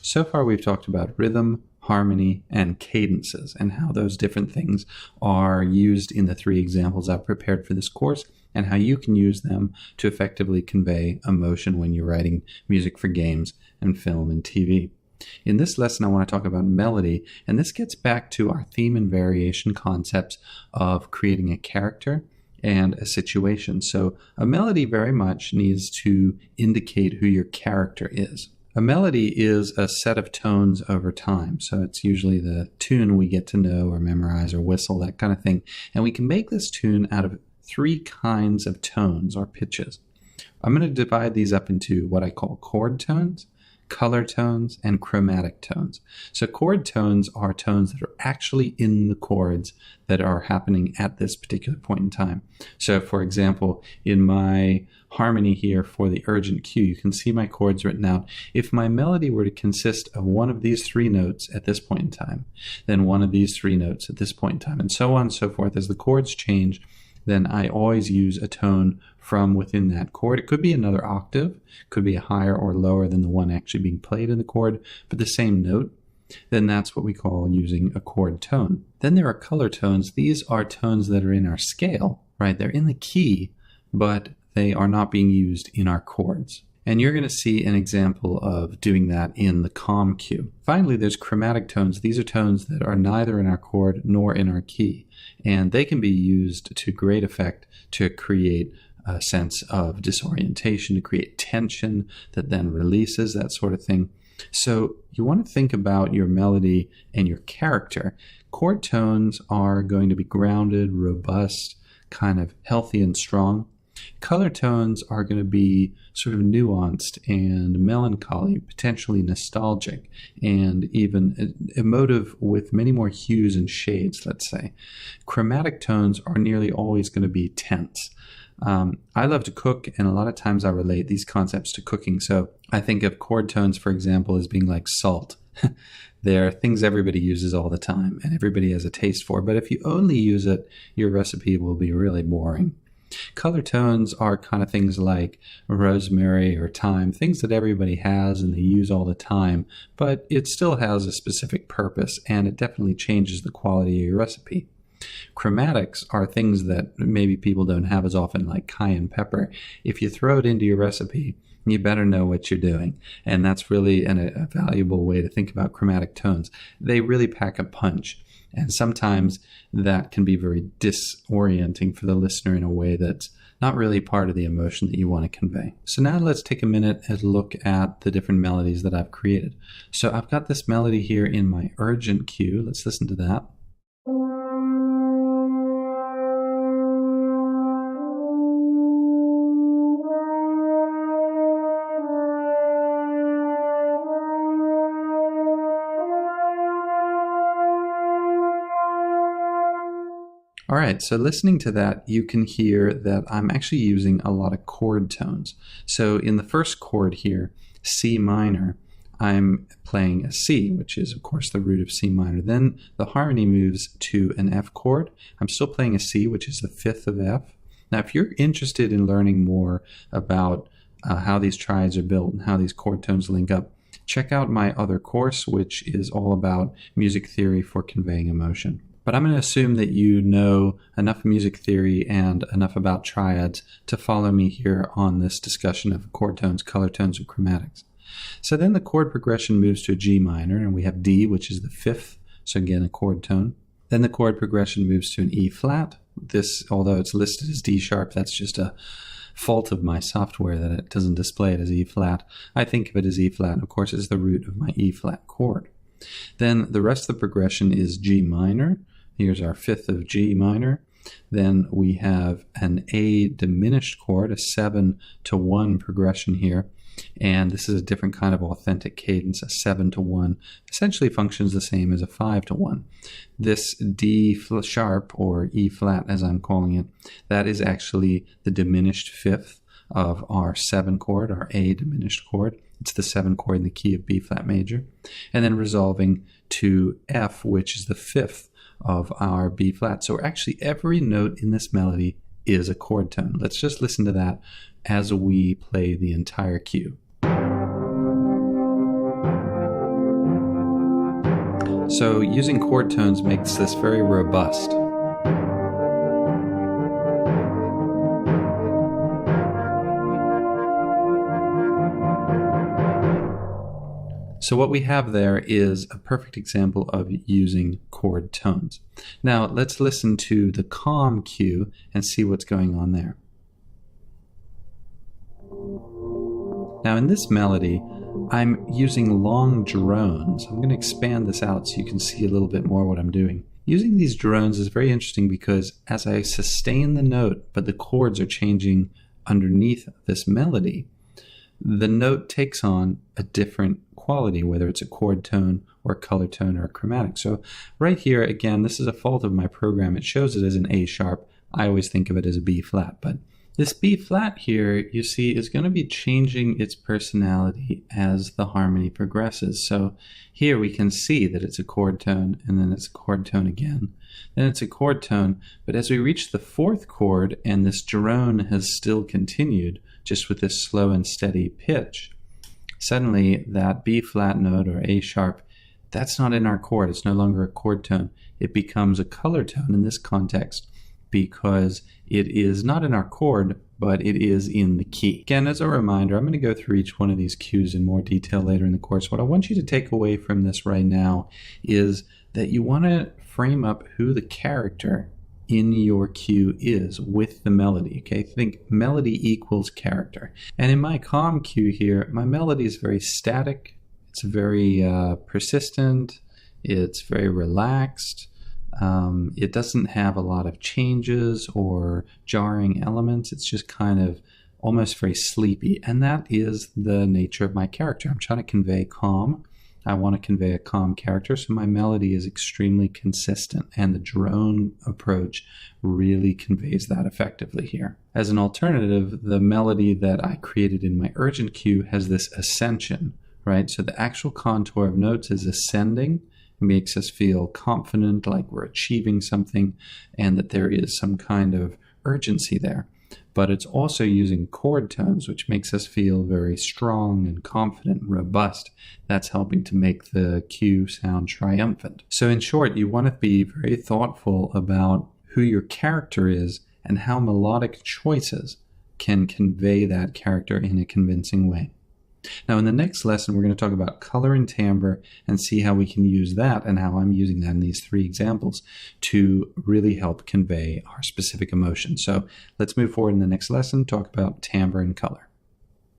So far we've talked about rhythm, harmony, and cadences, and how those different things are used in the three examples I've prepared for this course, and how you can use them to effectively convey emotion when you're writing music for games and film and TV. In this lesson, I want to talk about melody, and this gets back to our theme and variation concepts of creating a character and a situation. So a melody very much needs to indicate who your character is. A melody is a set of tones over time. So it's usually the tune we get to know or memorize or whistle, that kind of thing. And we can make this tune out of three kinds of tones or pitches. I'm going to divide these up into what I call chord tones, color tones, and chromatic tones. So chord tones are tones that are actually in the chords that are happening at this particular point in time. So for example, in my harmony here for the urgent cue, you can see my chords written out. If my melody were to consist of one of these three notes at this point in time, then one of these three notes at this point in time, and so on and so forth, as the chords change, then I always use a tone from within that chord. It could be another octave, could be higher or lower than the one actually being played in the chord, but the same note. Then that's what we call using a chord tone. Then there are color tones. These are tones that are in our scale, right? They're in the key, but they are not being used in our chords. And you're going to see an example of doing that in the calm cue. Finally, there's chromatic tones. These are tones that are neither in our chord nor in our key. And they can be used to great effect to create a sense of disorientation, to create tension that then releases, that sort of thing. So you want to think about your melody and your character. Chord tones are going to be grounded, robust, kind of healthy and strong. Color tones are going to be sort of nuanced and melancholy, potentially nostalgic, and even emotive with many more hues and shades, let's say. Chromatic tones are nearly always going to be tense. I love to cook, and a lot of times I relate these concepts to cooking. So I think of chord tones, for example, as being like salt. They're things everybody uses all the time, and everybody has a taste for. But if you only use it, your recipe will be really boring. Color tones are kind of things like rosemary or thyme, things that everybody has and they use all the time, but it still has a specific purpose, and it definitely changes the quality of your recipe. Chromatics are things that maybe people don't have as often, like cayenne pepper. If you throw it into your recipe, you better know what you're doing. And that's really a valuable way to think about chromatic tones. They really pack a punch. And sometimes that can be very disorienting for the listener in a way that's not really part of the emotion that you want to convey. So now let's take a minute and look at the different melodies that I've created. So I've got this melody here in my urgent cue. Let's listen to that. All right, so listening to that, you can hear that I'm actually using a lot of chord tones. So in the first chord here, C minor, I'm playing a C, which is, of course, the root of C minor. Then the harmony moves to an F chord. I'm still playing a C, which is the fifth of F. Now, if you're interested in learning more about how these triads are built and how these chord tones link up, check out my other course, which is all about music theory for conveying emotion. But I'm going to assume that you know enough music theory and enough about triads to follow me here on this discussion of chord tones, color tones, and chromatics. So then the chord progression moves to a G minor, and we have D, which is the fifth, so again a chord tone. Then the chord progression moves to an E flat. This, although it's listed as D sharp, that's just a fault of my software that it doesn't display it as E flat. I think of it as E flat, and of course it's the root of my E flat chord. Then the rest of the progression is G minor. Here's our fifth of G minor. Then we have an A diminished chord, a 7-to-1 progression here. And this is a different kind of authentic cadence. A 7-to-1 essentially functions the same as a 5-to-1. This D sharp, or E flat as I'm calling it, that is actually the diminished fifth of our 7 chord, our A diminished chord. It's the 7 chord in the key of B flat major. And then resolving to F, which is the fifth of our B flat. So actually every note in this melody is a chord tone. Let's just listen to that as we play the entire cue. So using chord tones makes this very robust. So what we have there is a perfect example of using chord tones. Now let's listen to the calm cue and see what's going on there. Now in this melody, I'm using long drones. I'm going to expand this out so you can see a little bit more what I'm doing. Using these drones is very interesting because as I sustain the note, but the chords are changing underneath this melody, the note takes on a different quality, whether it's a chord tone or a color tone or a chromatic. So right here, again, this is a fault of my program. It shows it as an A sharp. I always think of it as a B flat, but this B flat here, you see, is going to be changing its personality as the harmony progresses. So here we can see that it's a chord tone, and then it's a chord tone again. Then it's a chord tone, but as we reach the fourth chord, and this drone has still continued, just with this slow and steady pitch, suddenly that B flat note or A sharp, that's not in our chord. It's no longer a chord tone. It becomes a color tone in this context because it is not in our chord, but it is in the key. Again, as a reminder, I'm going to go through each one of these cues in more detail later in the course. What I want you to take away from this right now is that you want to frame up who the character in your cue is with the melody. Okay, think melody equals character. And in my calm cue here, my melody is very static. It's very persistent. It's very relaxed. It doesn't have a lot of changes or jarring elements. It's just kind of almost very sleepy. And that is the nature of my character. I'm trying to convey calm. I want to convey a calm character, so my melody is extremely consistent, and the drone approach really conveys that effectively here. As an alternative, the melody that I created in my urgent cue has this ascension, right? So the actual contour of notes is ascending. It makes us feel confident, like we're achieving something, and that there is some kind of urgency there. But it's also using chord tones, which makes us feel very strong and confident and robust. That's helping to make the cue sound triumphant. So in short, you want to be very thoughtful about who your character is and how melodic choices can convey that character in a convincing way. Now in the next lesson, we're going to talk about color and timbre and see how we can use that and how I'm using that in these three examples to really help convey our specific emotion. So let's move forward in the next lesson, talk about timbre and color.